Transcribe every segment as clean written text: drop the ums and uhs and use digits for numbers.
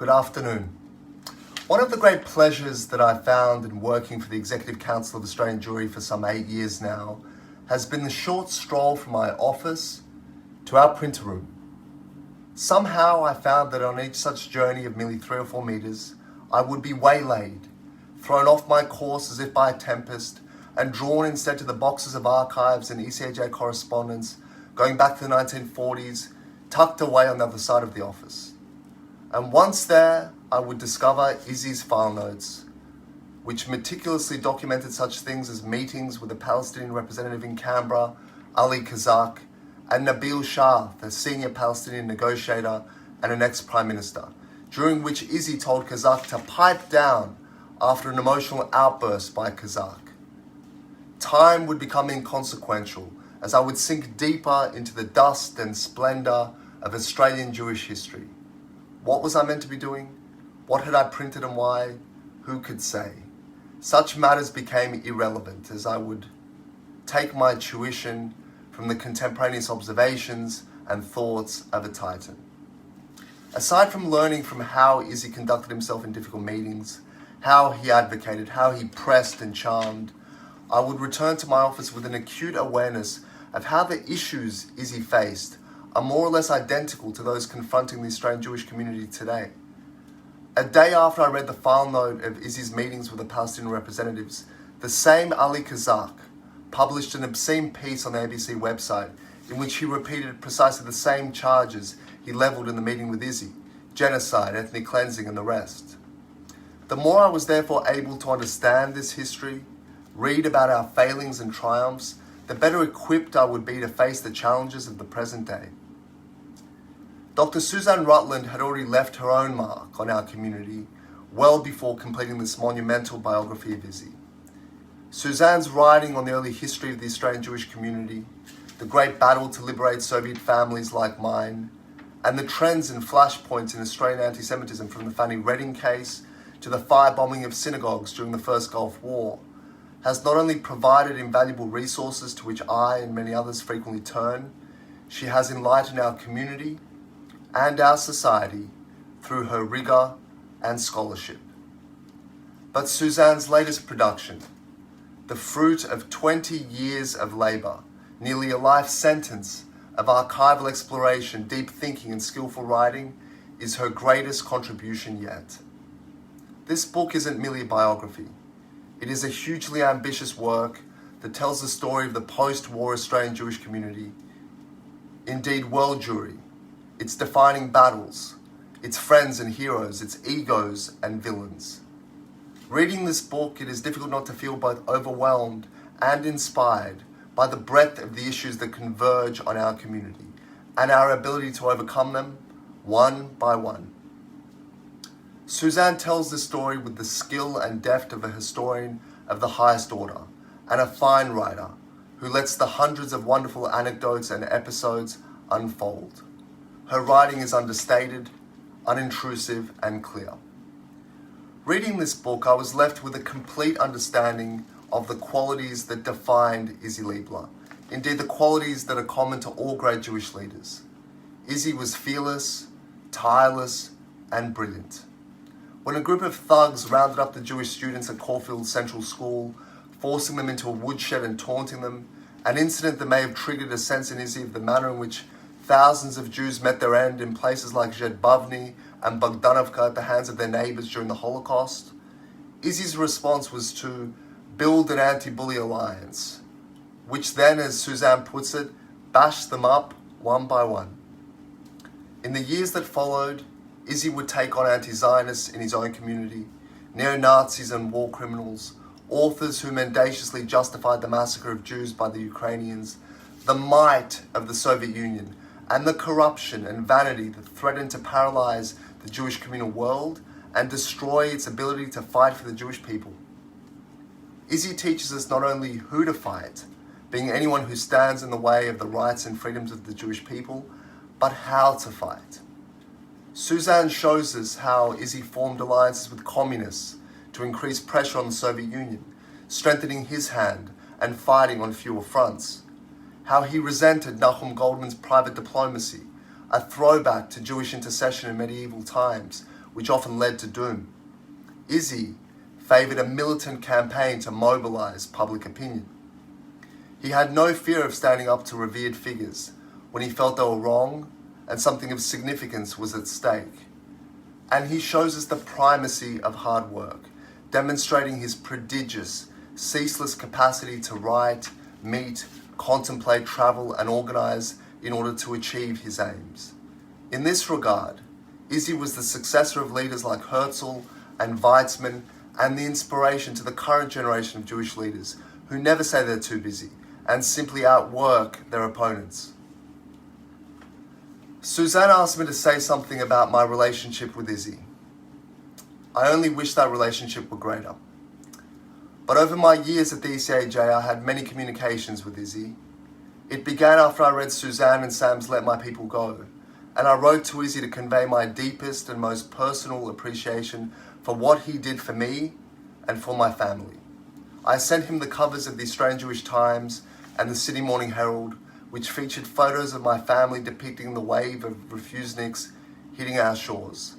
Good afternoon. One of the great pleasures that I found in working for the Executive Council of Australian Jewry for some 8 years now has been the short stroll from my office to our printer room. Somehow I found that on each such journey of merely 3 or 4 meters, I would be waylaid, thrown off my course as if by a tempest, and drawn instead to the boxes of archives and ECAJ correspondence going back to the 1940s, tucked away on the other side of the office. And once there, I would discover Isi's file notes, which meticulously documented such things as meetings with the Palestinian representative in Canberra, Ali Kazak, and Nabil Shah, the senior Palestinian negotiator and an ex-prime minister, during which Isi told Kazak to pipe down after an emotional outburst by Kazak. Time would become inconsequential as I would sink deeper into the dust and splendour of Australian Jewish history. What was I meant to be doing? What had I printed and why? Who could say? Such matters became irrelevant as I would take my tuition from the contemporaneous observations and thoughts of a titan. Aside from learning from how Isi conducted himself in difficult meetings, how he advocated, how he pressed and charmed, I would return to my office with an acute awareness of how the issues Isi faced are more or less identical to those confronting the Australian Jewish community today. A day after I read the file note of Isi's meetings with the Palestinian representatives, the same Ali Kazak published an obscene piece on the ABC website in which he repeated precisely the same charges he levelled in the meeting with Isi: genocide, ethnic cleansing, and the rest. The more I was therefore able to understand this history, read about our failings and triumphs, the better equipped I would be to face the challenges of the present day. Dr Suzanne Rutland had already left her own mark on our community well before completing this monumental biography of Isi. Suzanne's writing on the early history of the Australian Jewish community, the great battle to liberate Soviet families like mine, and the trends and flashpoints in Australian anti-Semitism from the Fanny Redding case to the firebombing of synagogues during the First Gulf War, has not only provided invaluable resources to which I and many others frequently turn, she has enlightened our community and our society through her rigour and scholarship. But Suzanne's latest production, the fruit of 20 years of labour, nearly a life sentence of archival exploration, deep thinking and skillful writing, is her greatest contribution yet. This book isn't merely a biography. It is a hugely ambitious work that tells the story of the post-war Australian Jewish community, indeed world Jewry, its defining battles, its friends and heroes, its egos and villains. Reading this book, it is difficult not to feel both overwhelmed and inspired by the breadth of the issues that converge on our community and our ability to overcome them one by one. Suzanne tells this story with the skill and depth of a historian of the highest order and a fine writer who lets the hundreds of wonderful anecdotes and episodes unfold. Her writing is understated, unintrusive, and clear. Reading this book, I was left with a complete understanding of the qualities that defined Isi Leibler, indeed the qualities that are common to all great Jewish leaders. Isi was fearless, tireless, and brilliant. When a group of thugs rounded up the Jewish students at Caulfield Central School, forcing them into a woodshed and taunting them, an incident that may have triggered a sense in Isi of the manner in which thousands of Jews met their end in places like Zhedbavny and Bogdanovka at the hands of their neighbours during the Holocaust, Isi's response was to build an anti-bully alliance, which then, as Suzanne puts it, bashed them up one by one. In the years that followed, Isi would take on anti-Zionists in his own community, neo-Nazis and war criminals, authors who mendaciously justified the massacre of Jews by the Ukrainians, the might of the Soviet Union, and the corruption and vanity that threatened to paralyze the Jewish communal world and destroy its ability to fight for the Jewish people. Isi teaches us not only who to fight, being anyone who stands in the way of the rights and freedoms of the Jewish people, but how to fight. Suzanne shows us how Isi formed alliances with communists to increase pressure on the Soviet Union, strengthening his hand and fighting on fewer fronts. How he resented Nahum Goldman's private diplomacy, a throwback to Jewish intercession in medieval times, which often led to doom. Isi favoured a militant campaign to mobilise public opinion. He had no fear of standing up to revered figures when he felt they were wrong and something of significance was at stake. And he shows us the primacy of hard work, demonstrating his prodigious, ceaseless capacity to write, meet, contemplate, travel, and organise in order to achieve his aims. In this regard, Isi was the successor of leaders like Herzl and Weizmann and the inspiration to the current generation of Jewish leaders who never say they're too busy and simply outwork their opponents. Suzanne asked me to say something about my relationship with Isi. I only wish that relationship were greater. But over my years at the ECAJ, I had many communications with Isi. It began after I read Suzanne and Sam's Let My People Go, and I wrote to Isi to convey my deepest and most personal appreciation for what he did for me and for my family. I sent him the covers of the Australian Jewish Times and the Sydney Morning Herald, which featured photos of my family depicting the wave of refuseniks hitting our shores.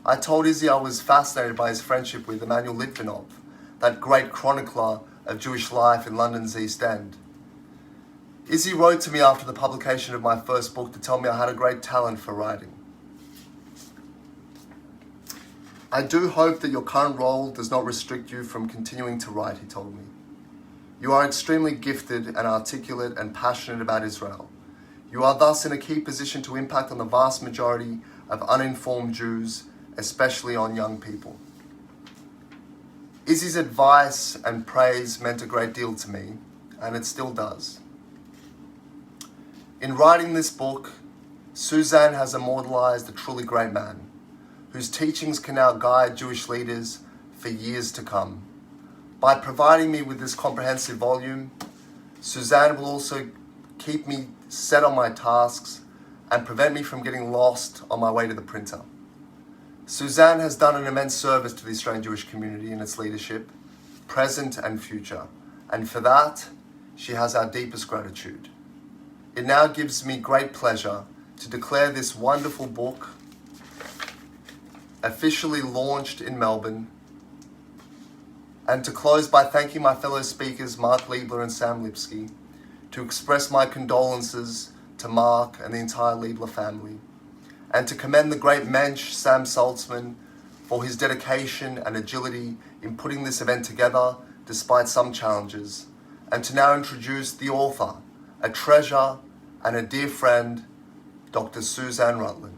I told Isi I was fascinated by his friendship with Emanuel Litvinov, that great chronicler of Jewish life in London's East End. Isi wrote to me after the publication of my first book to tell me I had a great talent for writing. I do hope that your current role does not restrict you from continuing to write, he told me. You are extremely gifted and articulate and passionate about Israel. You are thus in a key position to impact on the vast majority of uninformed Jews, especially on young people. Isi's advice and praise meant a great deal to me, and it still does. In writing this book, Suzanne has immortalized a truly great man, whose teachings can now guide Jewish leaders for years to come. By providing me with this comprehensive volume, Suzanne will also keep me set on my tasks and prevent me from getting lost on my way to the printer. Suzanne has done an immense service to the Australian Jewish community and its leadership, present and future, and for that, she has our deepest gratitude. It now gives me great pleasure to declare this wonderful book officially launched in Melbourne, and to close by thanking my fellow speakers Mark Leibler and Sam Lipski, to express my condolences to Mark and the entire Leibler family, and to commend the great mensch Sam Saltzman for his dedication and agility in putting this event together despite some challenges, and to now introduce the author, a treasure and a dear friend, Dr. Suzanne Rutland.